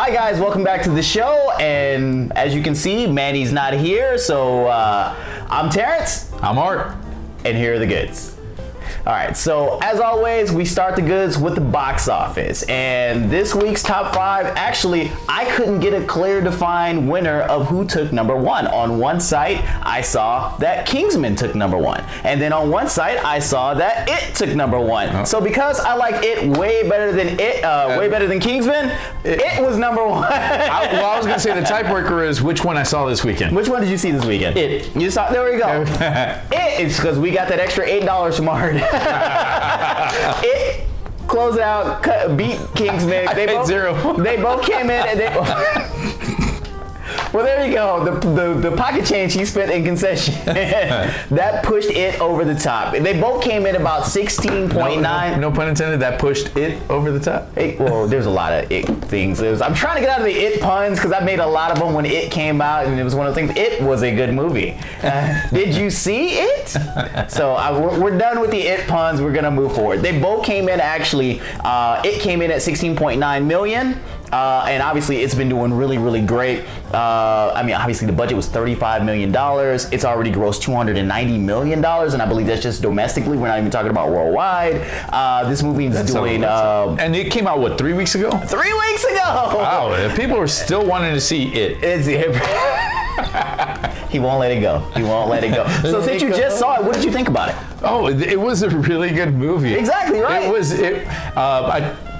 Hi guys, welcome back to the show, and as you can see, Manny's not here, so I'm Terrence. I'm Art. And here are the goods. Alright, so as always, we start the goods with the box office. And this week's top 5, actually, I couldn't get a clear defined winner of who took #1. On one site, I saw that Kingsman took #1. And then on one site, I saw that It took #1. Oh. So because I like It way better than way better than Kingsman, It was #1. I was going to say the tiebreaker is which one I saw this weekend. Which one did you see this weekend? It. You saw, there we go. It's because we got that extra $8 from Art. It closed out, beat Kingsman. They both, $0. They both came in and they. Well, there you go. The pocket change he spent in concession that pushed It over the top. They both came in about 16.9. No pun intended. That pushed It over the top. Well, there's a lot of It things. I'm trying to get out of the It puns because I made a lot of them when It came out, and it was one of the things. It was a good movie. Did you see It? So we're done with the It puns. We're gonna move forward. They both came in actually. It came in at 16.9 million. And obviously it's been doing really, really great. I mean, obviously the budget was $35 million. It's already grossed $290 million, and I believe that's just domestically. We're not even talking about worldwide. This movie is doing... and it came out, what, 3 weeks ago? 3 weeks ago! Wow, people are still wanting to see It. He won't let it go. He won't let it go. So since you just saw it, what did you think about it? Oh, it was a really good movie. Exactly right.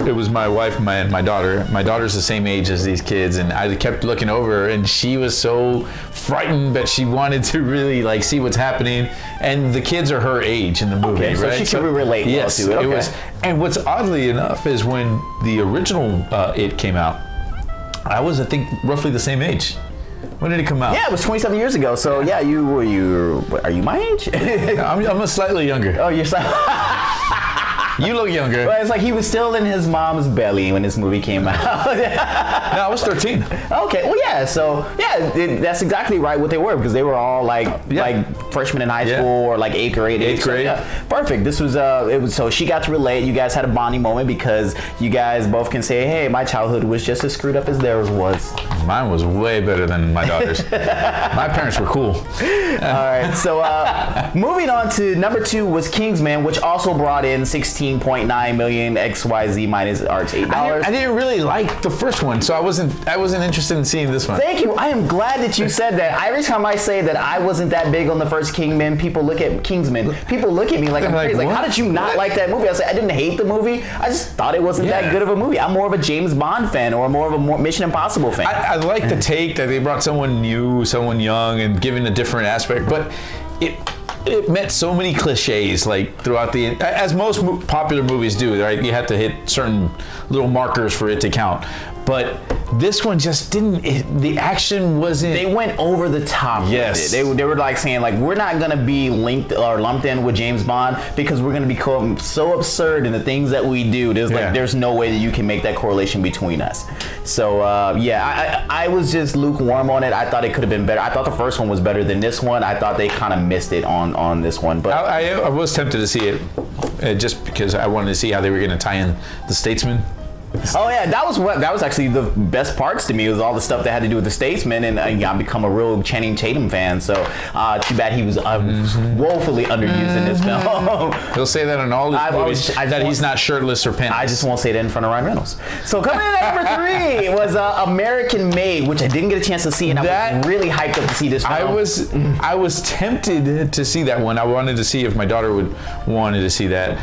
It was my wife and my daughter. My daughter's the same age as these kids, and I kept looking over, and she was so frightened, but she wanted to really see what's happening. And the kids are her age in the movie, okay, so right? she could relate well to it. Okay. It was. And what's oddly enough is when the original It came out, I was, I think, roughly the same age. When did it come out? Yeah, it was 27 years ago. So yeah, are you my age? I'm a slightly younger. Oh, you're slightly. You look younger. Well, it's like he was still in his mom's belly when this movie came out. No, I was 13. Okay, well, yeah. So yeah, that's exactly right what they were, because they were all like freshmen in high school or like eighth grade. So, yeah, perfect. This was it was, so she got to relate. You guys had a bonding moment because you guys both can say, hey, my childhood was just as screwed up as theirs was. Mine was way better than my daughter's. My parents were cool. All right, so moving on to #2 was Kingsman, which also brought in 16.9 million XYZ minus Art's $8. I didn't really like the first one, so I wasn't interested in seeing this one. Thank you. I am glad that you said that. Every time I say that I wasn't that big on the first Kingsman, people look at me like I'm crazy. Like, how did you not like that movie? I say I didn't hate the movie. I just thought it wasn't that good of a movie. I'm more of a James Bond fan or more of a Mission Impossible fan. I like the take that they brought someone new, someone young, and given a different aspect, but it met so many cliches throughout as most popular movies do, right? You have to hit certain little markers for it to count. But this one just didn't. The action wasn't. They went over the top. Yes. With it. They were like saying we're not gonna be linked or lumped in with James Bond because we're gonna become so absurd in the things that we do. There's no way that you can make that correlation between us. So I was just lukewarm on it. I thought it could have been better. I thought the first one was better than this one. I thought they kind of missed it on this one. But I was tempted to see it just because I wanted to see how they were gonna tie in the Statesman. Oh yeah, that was actually the best parts to me, was all the stuff that had to do with the Statesman, and I've become a real Channing Tatum fan. So too bad he was woefully underused in this film. He'll say that in all his movies, that he's not shirtless or pants. I just won't say that in front of Ryan Reynolds. So coming in at #3 was American Made, which I didn't get a chance to see, and I was really hyped up to see this film. I was tempted to see that one. I wanted to see if my daughter wanted to see that.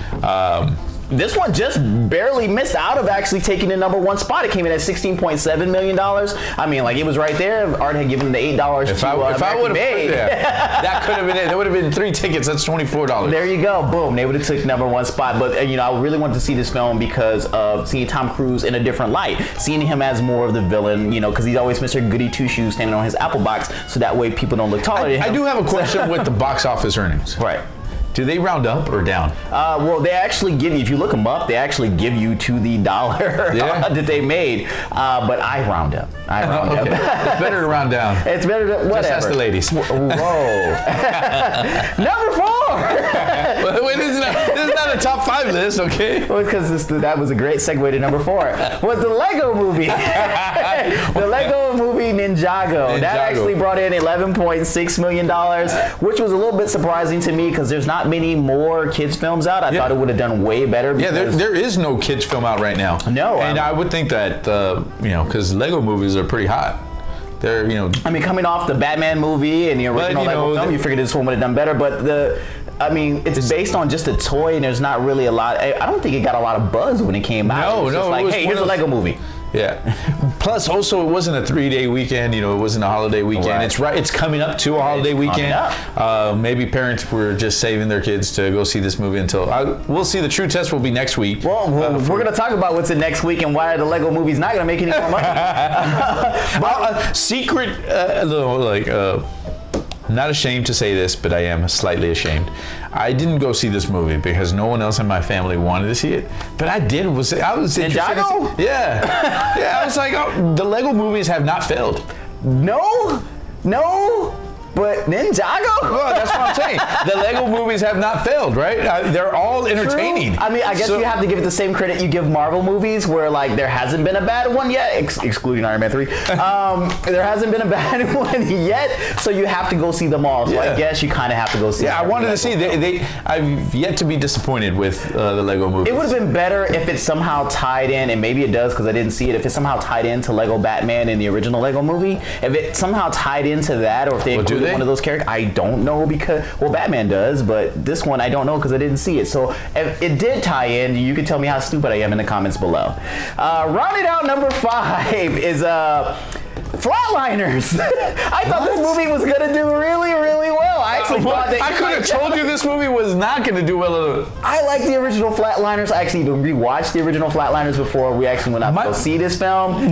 This one just barely missed out of actually taking the #1 spot. It came in at $16.7 million. I mean, it was right there. If Art had given him the $8 if I would have put there, that could have been it. There would have been 3 tickets. That's $24. There you go. Boom. They would have took #1 spot. But I really wanted to see this film because of seeing Tom Cruise in a different light, seeing him as more of the villain. Because he's always Mr. Goody Two Shoes standing on his apple box, so that way people don't look taller than him. I do have a question with the box office earnings. Right. Do they round up or down? Well, they actually give you, if you look them up, they actually give you to the dollar that they made. But I round up. Okay. It's better to round down. It's better to, whatever. Just ask the ladies. Whoa. #4. Wait, this is not on a top 5 list, okay? Well, because that was a great segue to number 4. Was the Lego movie. The Lego movie Ninjago. That actually brought in $11.6 million, which was a little bit surprising to me because there's not many more kids films out. I thought it would have done way better. Yeah, there is no kids film out right now. No. And I would think that, because Lego movies are pretty hot. They're, I mean, coming off the Batman movie and the original Lego film, you figured this one would have done better. But it's based on just a toy, and there's not really a lot. I don't think it got a lot of buzz when it came out. No, it was just like, hey, here's a Lego movie. Yeah. Plus, also, it wasn't a 3-day weekend. It wasn't a holiday weekend. Right. It's coming up to a holiday weekend. Maybe parents were just saving their kids to go see this movie until we'll see. The true test will be next week. Well, we're gonna talk about what's in next week and why the Lego movie's not gonna make any more money. Not ashamed to say this, but I am slightly ashamed. I didn't go see this movie because no one else in my family wanted to see it, but I did. I was interested. Ninjago? Yeah, yeah. I was like, the Lego movies have not failed. No. But Ninjago? Well, that's what I'm saying. The Lego movies have not failed, right? They're all entertaining. True. I mean, I guess you have to give it the same credit you give Marvel movies, where like there hasn't been a bad one yet, excluding Iron Man 3. There hasn't been a bad one yet, so you have to go see them all. So I guess you kind of have to go see. Yeah, I wanted to see. I've yet to be disappointed with the Lego movies. It would have been better if it somehow tied in, and maybe it does because I didn't see it. If it somehow tied into Lego Batman in the original Lego movie, if it somehow tied into that, or if they included one of those characters, I don't know because Batman does, but this one I don't know because I didn't see it. So if it did tie in, you can tell me how stupid I am in the comments below. Rounding out number 5 is Flatliners. I thought this movie was gonna do really, really well. I actually thought that I could have told you this movie was not gonna do well. I like the original Flatliners. I actually even rewatched the original Flatliners before we actually went out to go see this film.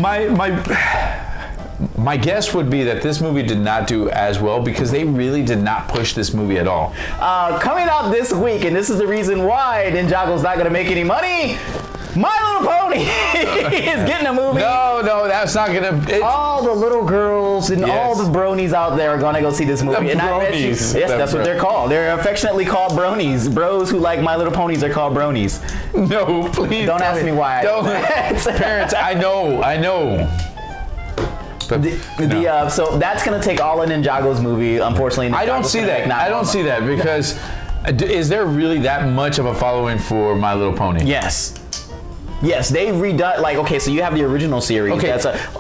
My guess would be that this movie did not do as well because they really did not push this movie at all. Coming out this week, and this is the reason why Ninjago's not gonna make any money. My Little Pony is getting a movie. No, that's not gonna. All the little girls and all the bronies out there are gonna go see this movie. And bronies. Yes, that's what they're called. They're affectionately called bronies. Bros who like My Little Ponies are called bronies. No, please. Don't ask me why. Parents, I know. So that's gonna take all of Ninjago's movie. Unfortunately, I don't see that. I don't see that because is there really that much of a following for My Little Pony? Yes, they've redone, like, okay, so you have the original series. Okay.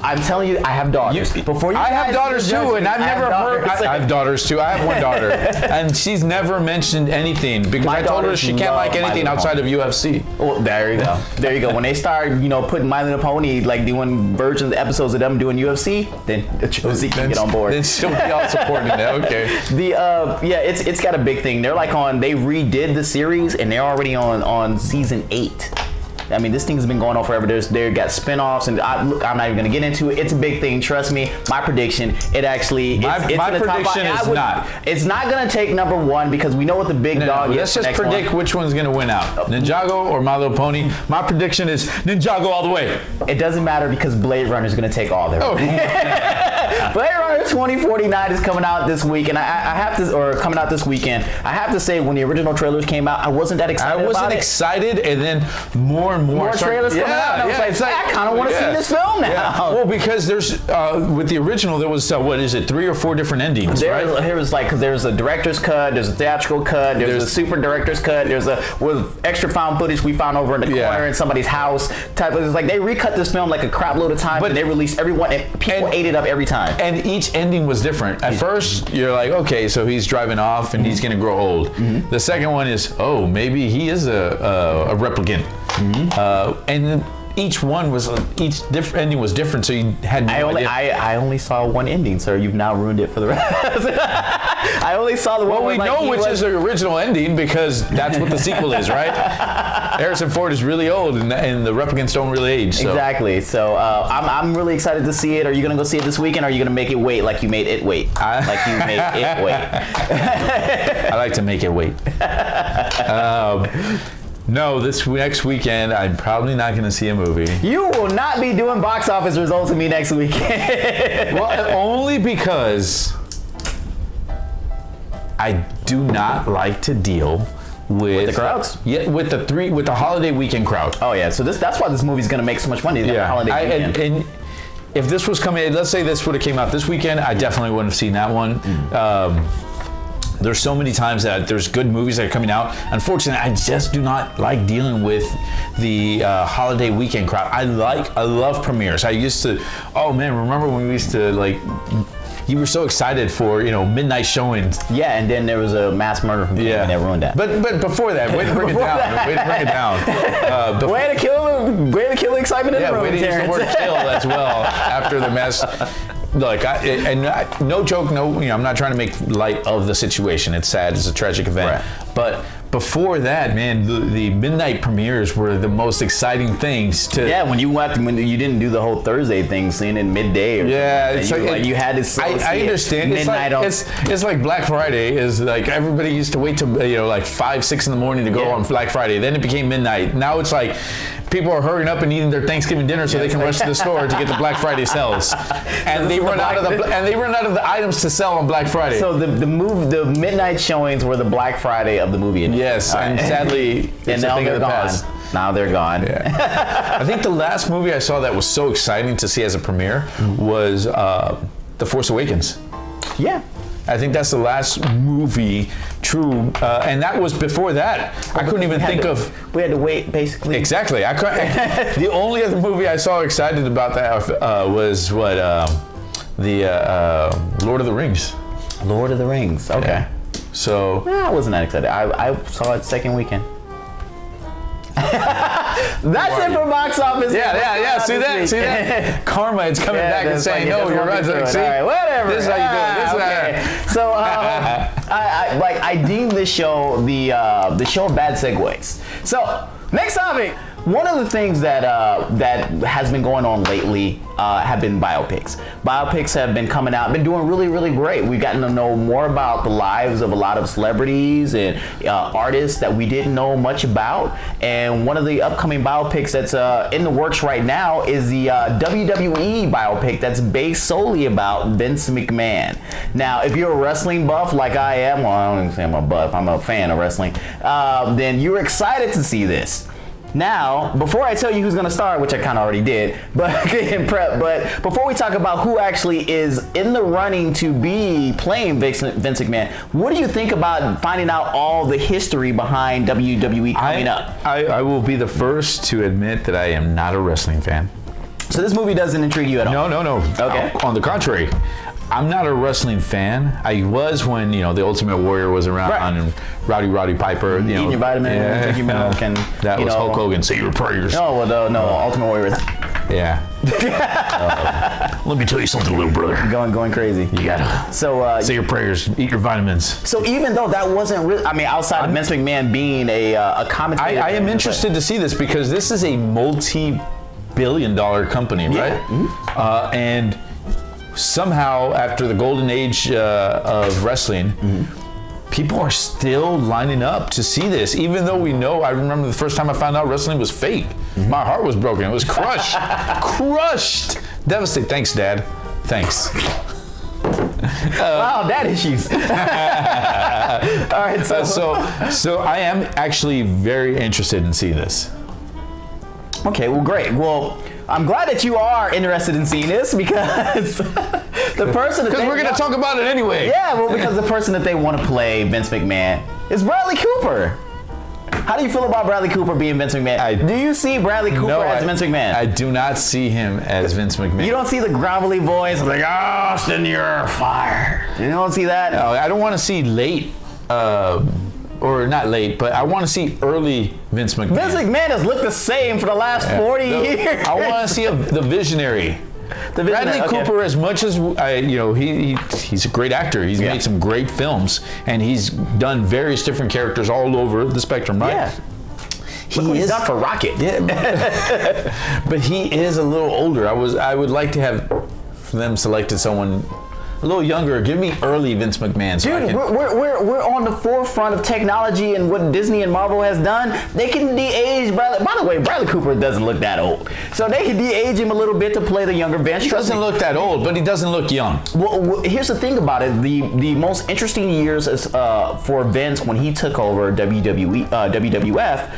I'm telling you, I have daughters. I have daughters too, and I've never heard. I have daughters too. I have one daughter, and she's never mentioned anything because I told her she can't like anything outside of UFC. Well, there you go. There you go. When they start, putting My Little Pony, like doing versions, episodes of them doing UFC, then Josie can get on board. Then she'll be all supporting that. Okay. It's got a big thing. They're like they redid the series, and they're already on season 8. I mean, this thing's been going on forever. They got spinoffs, and I'm not even gonna get into it. It's a big thing. Trust me. My prediction, my prediction is not. It's not gonna take number 1 because we know what the big dog is. Let's just predict which one's gonna win out, Ninjago or My Little Pony. My prediction is Ninjago all the way. It doesn't matter because Blade Runner is gonna take all their. Blade Runner 2049 is coming out this week, and I have to, or coming out this weekend. I have to say, when the original trailers came out, I wasn't that excited. I wasn't excited, and then more trailers coming out. And I was like, I kind of want to see this film now. Yeah. Well, because there's with the original, there was 3 or 4 different endings. There was like, because there's a director's cut, there's a theatrical cut, there's a super director's cut, there's with extra found footage we found over in the corner in somebody's house type of. It's like they recut this film like a crap load of times, but they released everyone, and people ate it up every time. And each ending was different. At first, you're like, okay, so he's driving off and he's gonna grow old. The second one is, oh, maybe he is a replicant. And then each ending was different, so you had no idea. I only saw one ending, sir. You've now ruined it for the rest. I only saw the one. Well, we know which is the original ending because that's what the sequel is, right? Harrison Ford is really old, and the replicants don't really age. So. Exactly. So I'm really excited to see it. Are you gonna go see it this weekend, or are you gonna make it wait like you made it wait? Like you made it wait. I like to make it wait. No, this next weekend, I'm probably not going to see a movie. You will not be doing box office results with me next weekend. Well, only because I do not like to deal with the crowds. Yeah, with the holiday weekend crowd. Oh yeah, so that's why this movie's gonna make so much money. The holiday weekend. And if this was coming, let's say this would have came out this weekend, I definitely wouldn't have seen that one. There's so many times that there's good movies that are coming out. Unfortunately, I just do not like dealing with the holiday weekend crowd. I love premieres. I used to, oh man, remember when we used to like, you were so excited for, midnight showings. Yeah, and then there was a mass murder from and that ruined that. But before that, way to bring it down. Way to bring it down. Way to kill the excitement in the room, way to use the word kill as well after the mass. Like, no joke, I'm not trying to make light of the situation. It's sad, it's a tragic event. Right. But before that, man, the midnight premieres were the most exciting things to. Yeah, when you didn't do the whole Thursday thing, seeing it midday. It's like you had to. I understand. Midnight it's like Black Friday is like everybody used to wait till like 5, 6 in the morning to go on Black Friday. Then it became midnight. Now it's like people are hurrying up and eating their Thanksgiving dinner so they can rush to the store to get the Black Friday sales, and they run out of the items to sell on Black Friday. So the midnight showings were the Black Friday of the movie industry. Yes, and sadly, and now they're gone. Now they're gone. Yeah. I think the last movie I saw that was so exciting to see as a premiere was The Force Awakens. Yeah. I think that's the last movie, true, and that was before that. I couldn't even think of. We had to wait, basically. Exactly. The only other movie I saw excited about that was what the Lord of the Rings. Lord of the Rings. Okay. Yeah. So I wasn't that excited. I saw it second weekend. That's it for box office. Yeah. See that? Karma is coming back and saying, no, you're right. Like, see, all right, whatever. This is how you do it. This is So I deem this show the show of bad segues. So next topic. One of the things that has been going on lately have been biopics. Biopics have been coming out, been doing really, really great. We've gotten to know more about the lives of a lot of celebrities and artists that we didn't know much about. And one of the upcoming biopics that's in the works right now is the WWE Biopic that's based solely about Vince McMahon. Now, if you're a wrestling buff like I am, well, I don't even say I'm a buff, I'm a fan of wrestling, then you're excited to see this. Now, before I tell you who's going to star, which I kind of already did, but in prep, but before we talk about who actually is in the running to be playing Vince McMahon, what do you think about finding out all the history behind WWE coming up? I will be the first to admit that I am not a wrestling fan. So this movie doesn't intrigue you at all? No. Okay. On the contrary. I'm not a wrestling fan. I was when, the Ultimate Warrior was around and Roddy Piper. Eating your vitamins, drinking milk, and that was Hulk Hogan. Say your prayers. No, Ultimate Warrior was. Yeah. Let me tell you something, little brother. Going crazy. You gotta say your prayers, eat your vitamins. So even though that wasn't really, outside of Vince McMahon being a commentator. I am interested to see this because this is a multi-billion-dollar company, right? Mm-hmm. And somehow, after the golden age of wrestling, people are still lining up to see this, even though we know. I remember the first time I found out wrestling was fake. My heart was broken. It was crushed. Crushed. Devastated. Thanks, Dad. Thanks. Wow, dad issues. All right, so I am actually very interested in seeing this. Okay, well, great. Well, I'm glad that you are interested in seeing this because the person that we're going to talk about it anyway. Yeah, well, because the person that they want to play Vince McMahon is Bradley Cooper. How do you feel about Bradley Cooper being Vince McMahon? Do you see Bradley Cooper as Vince McMahon? I do not see him as Vince McMahon. You don't see the gravelly voice like, Austin, you're fired. You don't see that? No, I don't want to see late. Or not late, but I want to see early Vince McMahon. Vince McMahon has looked the same for the last 40 years. I want to see the visionary. Bradley Cooper, as much as he's a great actor. He's made some great films, and he's done various different characters all over the spectrum, right? Yeah. He's done for Rocket. Yeah. But he is a little older. I would like to have them selected someone a little younger. Give me early Vince McMahon. So Dude, we're on the forefront of technology and what Disney and Marvel has done. They can de-age Bradley. By the way, Bradley Cooper doesn't look that old, so they can de-age him a little bit to play the younger Vince. He doesn't look that old, but he doesn't look young. Well, here's the thing about it. The most interesting years is, for Vince when he took over WWF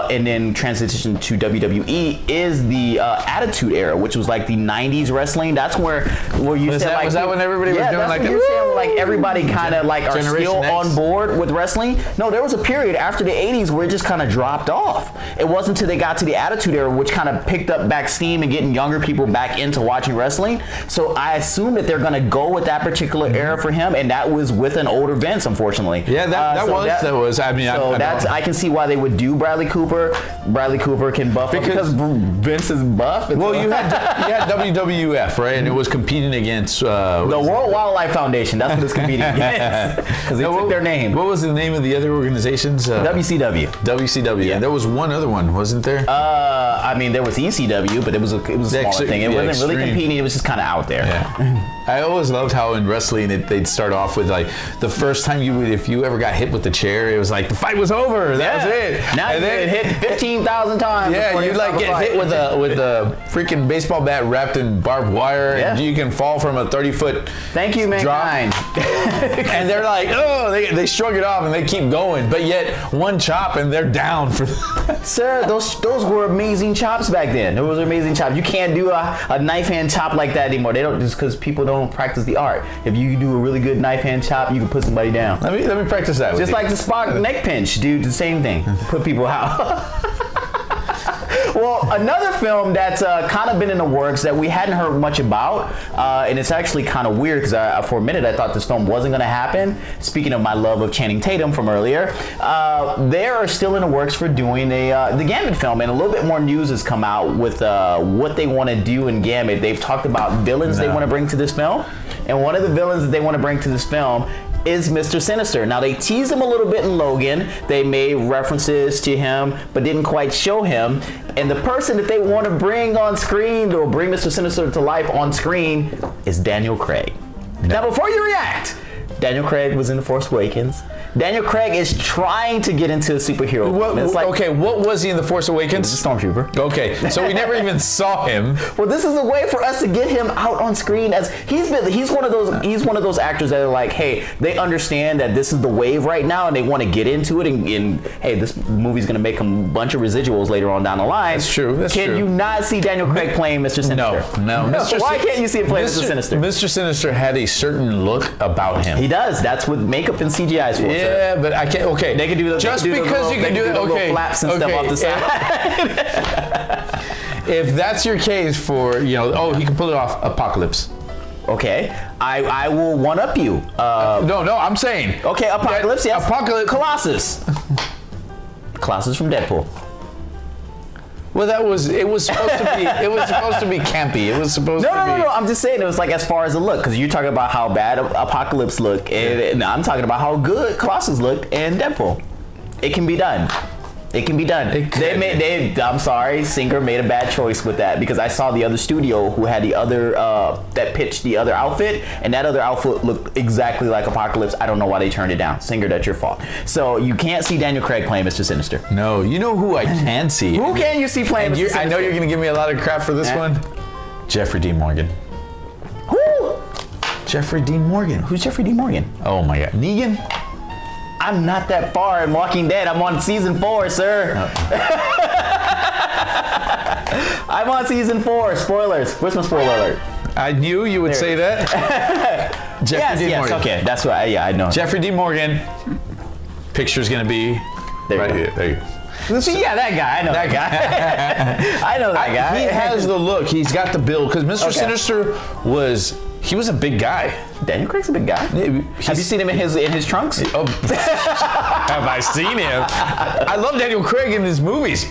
and then transitioned to WWE is the Attitude Era, which was like the 90s wrestling. That's where you said like... Was that when everybody was doing like... You're saying like everybody kind of like are still on board with wrestling? No, there was a period after the 80s where it just kind of dropped off. It wasn't until they got to the Attitude Era, which kind of picked up back steam and getting younger people back into watching wrestling. So I assume that they're going to go with that particular era for him, and that was with an older Vince, unfortunately. Yeah, that was. I mean, I can see why they would do Bradley Cooper. Bradley Cooper can buff because Vince is buff. Well, you had WWF, right, and it was competing against the World Wildlife Foundation. That's what it's competing against because they took their name. What was the name of the other organizations? WCW. WCW. Yeah. And there was one other one, wasn't there? I mean, there was ECW, but it was a smaller thing. It wasn't really competing. It was just kind of out there. Yeah. I always loved how in wrestling they'd start off with like the first time if you ever got hit with the chair, it was like the fight was over. That was it. Now you get hit 15,000 times. Yeah, you like get hit with a freaking baseball bat wrapped in barbed wire, and you can fall from a 30-foot. Thank you, mankind. And they're like, oh, they shrug it off and they keep going, but yet one chop and they're down for. Sir, those were amazing chops back then. Those were amazing chops. You can't do a knife hand chop like that anymore. They don't, just because people don't practice the art. If you do a really good knife hand chop, you can put somebody down. Let me practice that. Just like the Spock neck pinch, dude. The same thing. Put people out. Well, another film that's kind of been in the works that we hadn't heard much about, and it's actually kind of weird because for a minute I thought this film wasn't going to happen. Speaking of my love of Channing Tatum from earlier, they are still in the works for doing the Gambit film, and a little bit more news has come out with what they want to do in Gambit. They've talked about villains they want to bring to this film, and one of the villains that they want to bring to this film is Mr. Sinister. Now, they teased him a little bit in Logan. They made references to him, but didn't quite show him. And the person that they want to bring on screen, or bring Mr. Sinister to life on screen, is Daniel Craig. Now, before you react, Daniel Craig was in The Force Awakens. Daniel Craig is trying to get into a superhero film. Okay, what was he in The Force Awakens? He's a stormtrooper. Okay, so we never even saw him. Well, this is a way for us to get him out on screen. As he's one of those actors that are like, hey, they understand that this is the wave right now, and they want to get into it. And hey, this movie's going to make him a bunch of residuals later on down the line. That's true. Can you not see Daniel Craig playing Mr. Sinister? No. Why can't you see him playing Mr. Sinister? Mr. Sinister had a certain look about him. He does. That's what makeup and CGI is for. Yeah, but I can't. Okay, they can do the just because you can do the little flaps and stuff off the side. If that's your case for he can pull it off. Apocalypse. Okay, I will one up you. No, I'm saying. Okay, Apocalypse. Yes. Apocalypse. Colossus. Colossus from Deadpool. Well, it was supposed to be. It was supposed to be campy. It was supposed to be. No. I'm just saying it was like as far as the look, because you're talking about how bad Apocalypse looked, and I'm talking about how good Colossus looked in Deadpool. It can be done. It can be done. I'm sorry, Singer made a bad choice with that, because I saw the other studio who had the other that pitched the other outfit, and that other outfit looked exactly like Apocalypse. I don't know why they turned it down. Singer, that's your fault. So you can't see Daniel Craig playing Mr. Sinister. No, you know who I can see. Who can you see playing Mr. Sinister? I know you're going to give me a lot of crap for this one. Jeffrey Dean Morgan. Who? Jeffrey Dean Morgan. Who's Jeffrey Dean Morgan? Oh my God, Negan. I'm not that far in Walking Dead. I'm on season 4, sir. I'm on season 4. Spoilers. Where's my spoiler alert? I knew you would say that. Jeffrey Dean Morgan. Okay, that's what. I know. Jeffrey Dean Morgan. Picture's gonna be right here. There you go. See, that guy. I know that guy. I know that guy. He has the look. He's got the build. Because Mr. Sinister was a big guy. Daniel Craig's a big guy. Have you seen him in his trunks? Oh, have I seen him? I love Daniel Craig in his movies.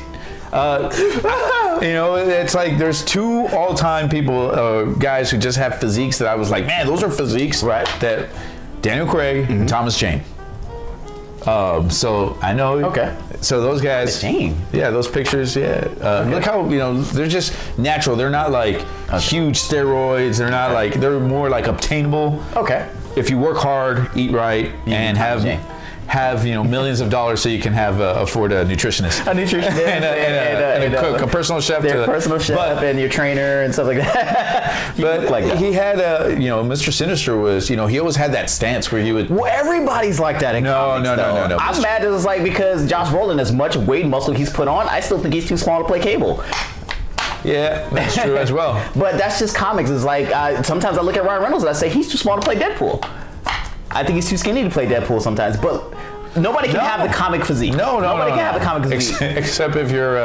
It's like there's 2 all-time people, guys who just have physiques that I was like, man, those are physiques, right? That Daniel Craig and Thomas Jane. So I know. Okay. So those guys. Dang. Yeah, those pictures. Yeah. Look how they're just natural. They're not like huge steroids. They're not like they're more like obtainable. Okay. If you work hard, eat right, and have millions of dollars so you can afford a nutritionist. A nutritionist and a cook, a personal chef. Their personal chef and your trainer and stuff like that. But like he had Mr. Sinister was, he always had that stance where he would. Well, everybody's like that in comics, No. I'm mad it's like because Josh Brolin, as much weight and muscle he's put on, I still think he's too small to play Cable. Yeah, that's true as well. But that's just comics. It's like sometimes I look at Ryan Reynolds and I say he's too small to play Deadpool. I think he's too skinny to play Deadpool sometimes, but nobody can have the comic physique. Nobody can have the comic physique. Except if you're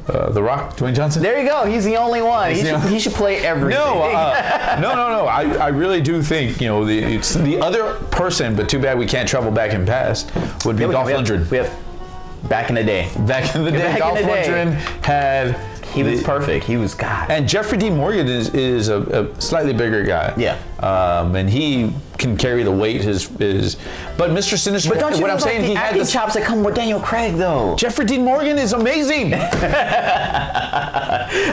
The Rock, Dwayne Johnson. There you go. He's the only one. He should play everything. No. I really do think it's the other person, but too bad we can't travel back in past. Would be Dolph Lundgren. We have back in the day. Dolph Lundgren had. He was perfect. He was God. And Jeffrey Dean Morgan is a slightly bigger guy. Yeah. And he can carry the weight. But Mr. Sinister. But don't you what know I'm saying? He had the chops that come with Daniel Craig, though. Jeffrey Dean Morgan is amazing. All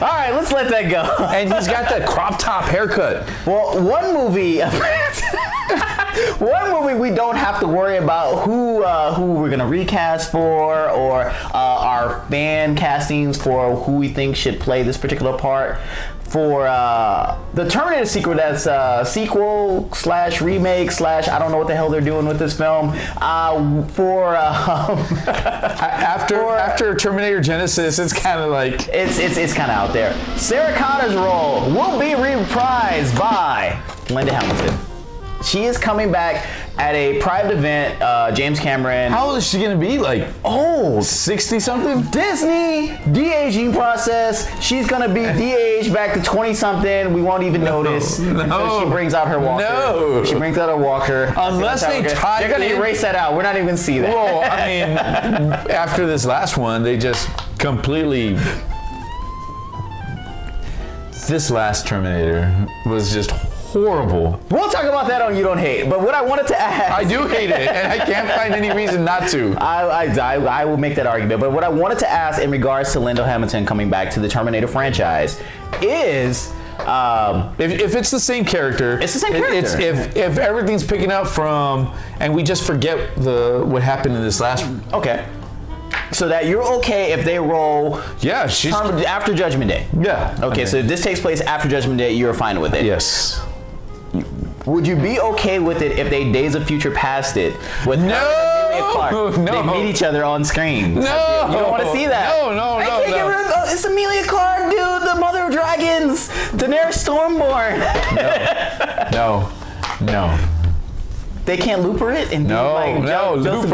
right, let's let that go. And he's got that crop top haircut. Well, one movie we don't have to worry about who we're gonna recast for, or our fan castings for who we think should play this particular part. For the Terminator sequel, that's sequel / remake / I don't know what the hell they're doing with this film. After Terminator Genesis, it's kind of like it's kind of out there. Sarah Connor's role will be reprised by Linda Hamilton. She is coming back at a private event. James Cameron. How old is she gonna be? Like 60 something? Disney de-aging process. She's gonna be de-aged back to 20 something. We won't even notice until she brings out her walker. No. She brings out her walker. Unless they're gonna erase that out. We're not even gonna see that. Well, I mean, after this last one, they just completely. This last Terminator was just horrible. We'll talk about that on You Don't Hate. But what I wanted to ask... I do hate it, and I can't find any reason not to. I will make that argument. But what I wanted to ask in regards to Linda Hamilton coming back to the Terminator franchise is... if it's the same character... It's the same character. If everything's picking up from... And we just forget what happened in this last... Okay. So that you're okay if they roll after Judgment Day. Yeah. Okay, so if this takes place after Judgment Day, you're fine with it. Yes. Would you be okay with it if they Days of Future Past it with Emilia Clarke? No. They meet each other on screen. No. You don't want to see that. No. It's Emilia Clarke, dude, the Mother of Dragons, Daenerys Stormborn. No. They can't Looper it and Joseph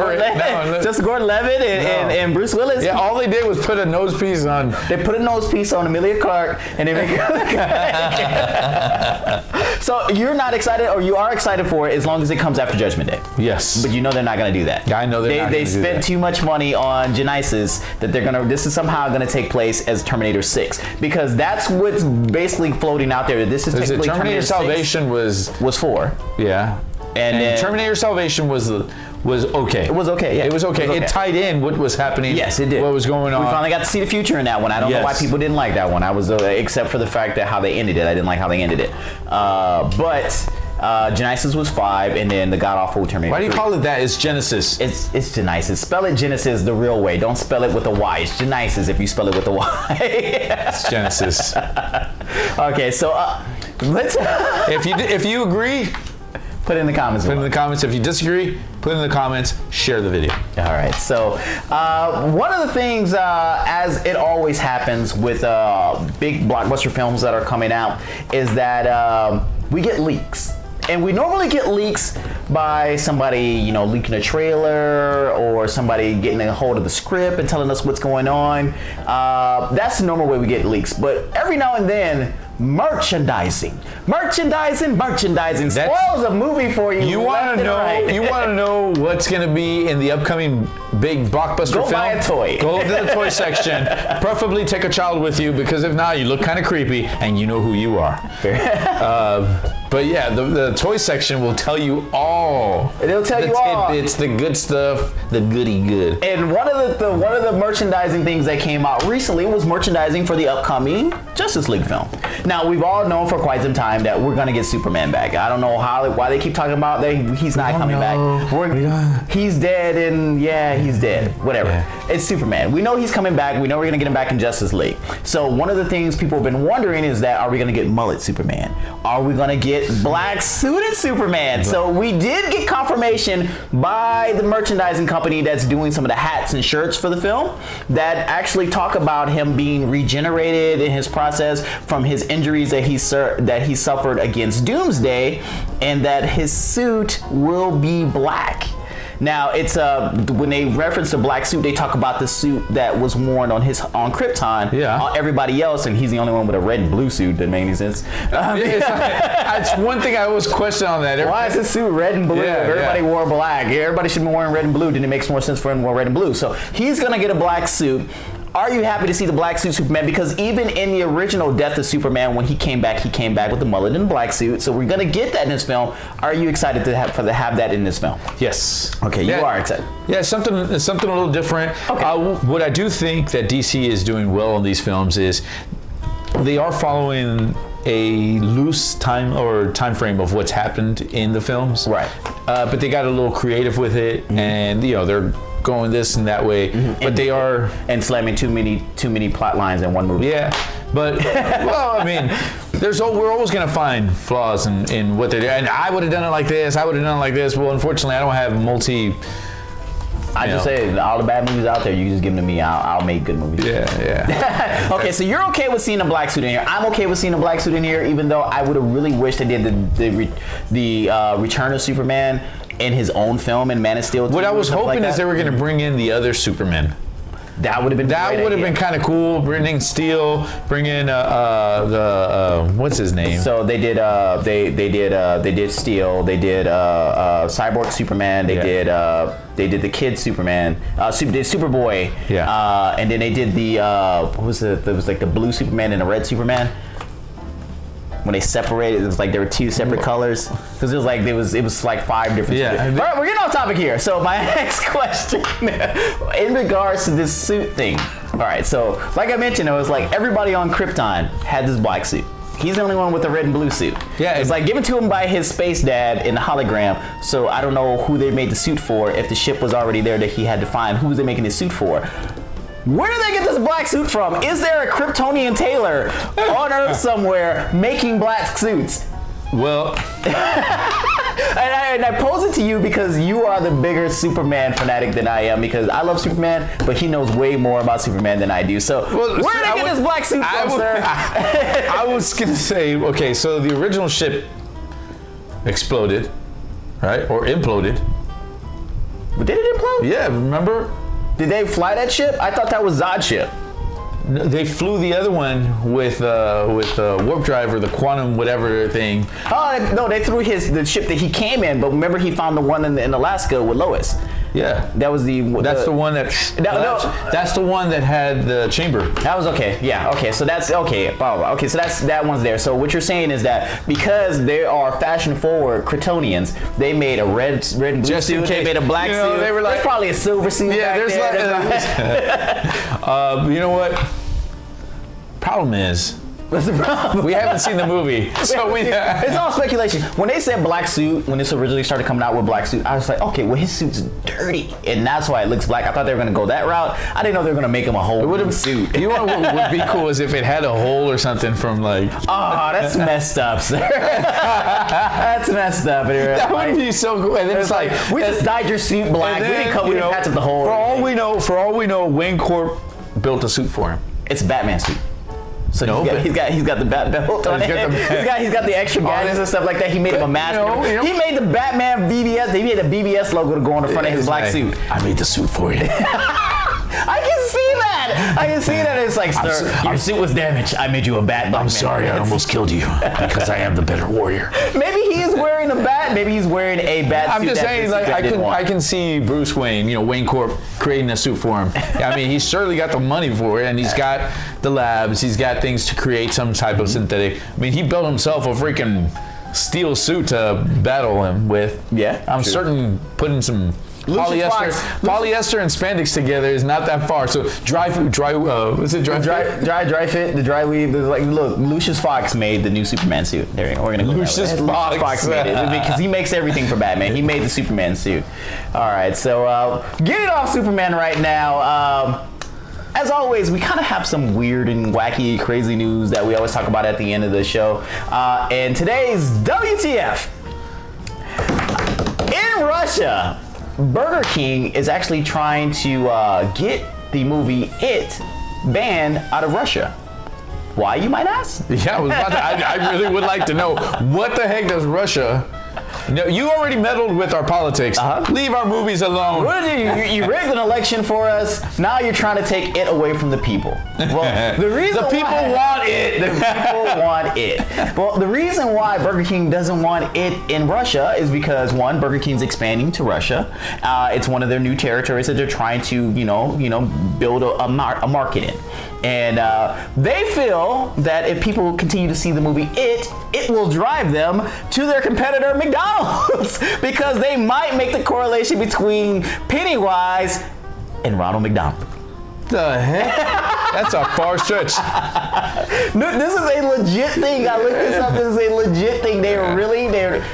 Gordon-Levitt and Bruce Willis. Yeah, all they did was put a nose piece on. They put a nose piece on Emilia Clarke and they make it. So you're not excited, or you are excited for it as long as it comes after Judgment Day. Yes. But you know they're not going to do that. I know they're not going to do that. They spent too much money on Genesis that this is somehow going to take place as Terminator 6, because that's what's basically floating out there. This is technically Terminator Salvation 6 was 4. Yeah. And then Terminator Salvation was okay. It was okay, yeah. It was okay. It tied in what was happening. Yes, it did. What was going on. We finally got to see the future in that one. I don't know why people didn't like that one. I was, except for the fact that how they ended it. I didn't like how they ended it. But Genesis was 5, and then the god-awful Terminator. Why do you call it that? It's Genesis. It's Genesis. Spell it Genesis the real way. Don't spell it with a Y. It's Genesis if you spell it with a Y. It's Genesis. Okay, so let's... If you agree... Put it in the comments. Put it in the comments. If you disagree, put it in the comments. Share the video. All right. So one of the things, as it always happens with big blockbuster films that are coming out, is that we get leaks. And we normally get leaks by somebody, leaking a trailer, or somebody getting a hold of the script and telling us what's going on. That's the normal way we get leaks. But every now and then, merchandising spoils a movie for you. You want to know what's going to be in the upcoming big blockbuster film? Go buy a toy. Go to the toy section. Preferably take a child with you, because if not, you look kind of creepy and you know who you are. But yeah, the toy section will tell you all. It'll tell you all the tidbits, the good stuff, the goody good. And one of the merchandising things that came out recently was merchandising for the upcoming Justice League film. Now, we've all known for quite some time that we're gonna get Superman back. I don't know why they keep talking about that he's not coming back. He's dead, and yeah, he's dead. Whatever. Yeah. It's Superman. We know he's coming back. We know we're gonna get him back in Justice League. So one of the things people have been wondering is that, are we gonna get mullet Superman? Are we gonna get black suited Superman? So we did get confirmation by the merchandising company that's doing some of the hats and shirts for the film that actually talk about him being regenerated in his process from his injuries that he suffered against Doomsday, and that his suit will be black. Now, it's when they reference the black suit, they talk about the suit that was worn on Krypton. Yeah. Everybody else, and he's the only one with a red and blue suit. That made any sense. That's one thing I always question on that. Why is his suit red and blue? Yeah, Everybody wore black. Everybody should be wearing red and blue. Then it makes more sense for him to wear red and blue. So he's gonna get a black suit. Are you happy to see the black suit Superman? Because even in the original Death of Superman, when he came back with the mullet and the black suit. So we're gonna get that in this film. Are you excited to have that in this film? Yes. Okay, you are excited. Yeah, something a little different. Okay. What I do think that DC is doing well in these films is they are following a loose time frame of what's happened in the films. Right. But they got a little creative with it, and they're going this and that way, but they are slamming too many plot lines in one movie. Yeah, but well, I mean, we're always gonna find flaws in what they do. And I would have done it like this. I would have done it like this. Well, unfortunately, I don't have I just say all the bad movies out there, you can just give them to me. I'll make good movies. Yeah. Okay, so you're okay with seeing a black suit in here. I'm okay with seeing a black suit in here, even though I would have really wished they did the Return of Superman in his own film in Man of Steel. What I was hoping is they were going to bring in the other Superman. That would have been been kind of cool. Bringing Steel, bring in what's his name? So they did Steel. They did Cyborg Superman. They did the Kid Superman. They did Superboy. Yeah. And then they did the what was it? It was like the blue Superman and the red Superman. When they separated, it was like there were two separate colors, because it was like 5 different. Yeah. All right, we're getting off topic here. So my next question, in regards to this suit thing. All right, so like I mentioned, it was like everybody on Krypton had this black suit. He's the only one with the red and blue suit. Yeah, it's like given to him by his space dad in the hologram. So I don't know who they made the suit for. If the ship was already there that he had to find, who was they making the suit for? Where did they get this black suit from? Is there a Kryptonian tailor on Earth somewhere making black suits? Well, and I pose it to you because you are the bigger Superman fanatic than I am, because I love Superman, but he knows way more about Superman than I do. So where did they get this black suit from, sir? I was going to say, okay, so the original ship exploded, right? Or imploded. But did it implode? Yeah, remember? Did they fly that ship? I thought that was Zod's ship. They flew the other one with warp drive or the quantum whatever thing. Oh no, they threw the ship that he came in. But remember, he found the one in Alaska with Lois. Yeah, that was that's the one that's the one that had the chamber. That was okay. Yeah, okay. So that's okay. Okay, so that one's there. So what you're saying is that because they are fashion forward Kryptonians, they made a red and blue suit. They made a black suit. They were like, there's probably a silver suit. Yeah, there's like. You know what? Problem is, what's the problem? We haven't seen the movie, so it's all speculation. When they said black suit, when this originally started coming out with black suit, I was like, okay, well his suit's dirty, and that's why it looks black. I thought they were gonna go that route. I didn't know they were gonna make him a whole suit. You know what would be cool is if it had a hole or something from like. Oh, that's messed up, sir. That's messed up. That would be so cool. And then it's like we just dyed your suit black. We didn't patch up the hole. For all we know, Wayne Corp built a suit for him. It's a Batman suit. So no, he's got the bat belt on it. He's got the extra gadgets and stuff like that. He made him a mask. He made the Batman BVS. He made the BVS logo to go on the front of his black suit. I made the suit for you. I can see that. I can see that. It's like, sir, your suit was damaged. I made you a bat. I'm sorry, I almost killed you because I am the better warrior. Maybe he is wearing a bat. Maybe he's wearing a bat suit. I'm just saying, like, I can see Bruce Wayne, Wayne Corp creating a suit for him. I mean, he's certainly got the money for it, and he's got the labs. He's got things to create some type of synthetic. I mean, he built himself a freaking steel suit to battle him with. Yeah, I'm true. certain putting some polyester and spandex together is not that far. So dry fit? Dry fit, the dry weave. Like, look, Lucius Fox made the new Superman suit. There, we're gonna go. Lucius Fox made it because he makes everything for Batman. He made the Superman suit. All right, so getting off Superman right now. As always, we kind of have some weird and wacky, crazy news that we always talk about at the end of the show. And today's WTF. In Russia, Burger King is actually trying to get the movie It banned out of Russia. Why, you might ask? Yeah, I really would like to know, what the heck does Russia... No, you already meddled with our politics. Leave our movies alone. What did you rigged an election for us. Now you're trying to take it away from the people. Well, the people want it. The people want it. Well, the reason why Burger King doesn't want it in Russia is because, one, Burger King's expanding to Russia. It's one of their new territories that they're trying to, build a market in. And they feel that if people continue to see the movie it will drive them to their competitor McDonald's because they might make the correlation between Pennywise and Ronald McDonald. The heck? That's a far stretch. No, this is a legit thing. I looked this up. This is a legit thing. They're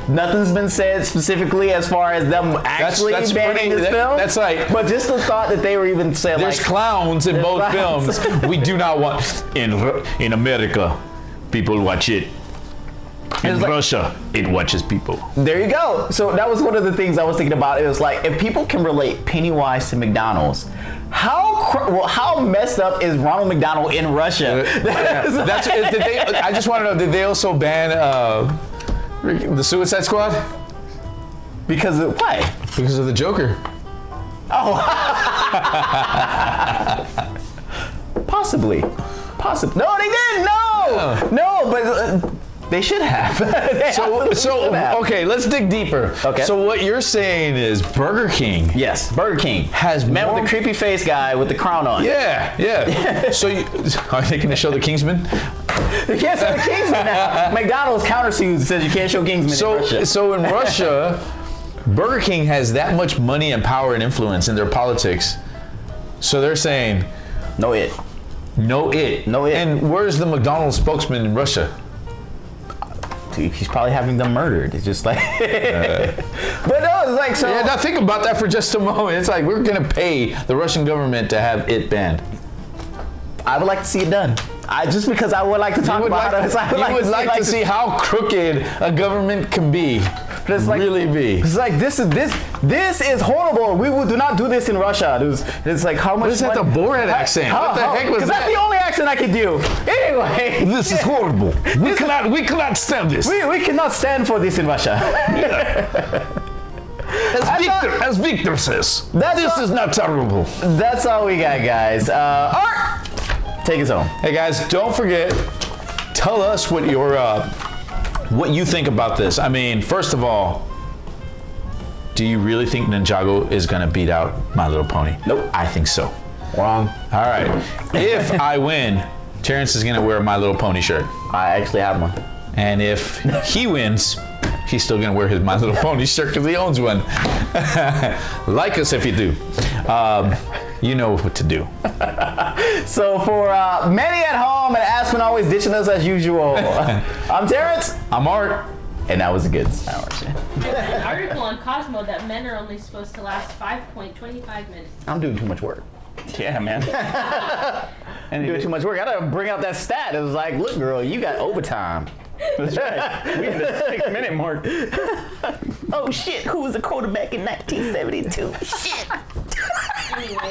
nothing's been said specifically as far as them actually banning this film. That's like, but just the thought that they were even saying there's clowns in both films. We do not want in America. People watch it. In Russia, it watches people. There you go. So that was one of the things I was thinking about. It was like, if people can relate Pennywise to McDonald's, how messed up is Ronald McDonald in Russia? I just want to know, did they also ban the Suicide Squad? Because of why? Because of the Joker. Oh. Possibly. No, they didn't. No, but they should have. Okay, let's dig deeper. Okay. So what you're saying is Burger King. Yes, Burger King has met with the creepy face guy with the crown on. Yeah. So are they going to show the Kingsman? They can't show the Kingsman now. McDonald's countersues says you can't show Kingsman in Russia. So in Russia, Burger King has that much money and power and influence in their politics. So they're saying, no it. And where's the McDonald's spokesman in Russia? Dude, he's probably having them murdered. It's just like, but no, it's like so. Yeah, now think about that for just a moment. It's like we're gonna pay the Russian government to have it banned. I would like to see it done. Just because I would like to talk about it. You would like to see how crooked a government can be. Really be. It's like this is horrible. We do not do this in Russia. It's like how much. What is that? The Borat accent? What the heck was that? Because that's the only accent I could do. Anyway, this is horrible. We cannot stand this. We cannot stand for this in Russia. As Victor says, this is not terrible. That's all we got, guys. Art, take us home. Hey guys, don't forget. Tell us what you think about this. I mean, first of all, do you really think Ninjago is going to beat out My Little Pony? Nope. I think so. Wrong. All right. If I win, Terrence is going to wear a My Little Pony shirt. I actually have one. And if he wins, he's still going to wear his My Little Pony shirt because he owns one. Like us if you do. You know what to do. So for many at home and Aspen always ditching us as usual, I'm Terrence. I'm Art. And that was a good hour. There's an article on Cosmo that men are only supposed to last 5.25 minutes. I'm doing too much work. Yeah, man. I'm doing too much work. I gotta bring out that stat. It was like, look, girl, you got overtime. That's right. We hit the 6-minute mark. Oh shit, who was the quarterback in 1972? Shit. Anyway.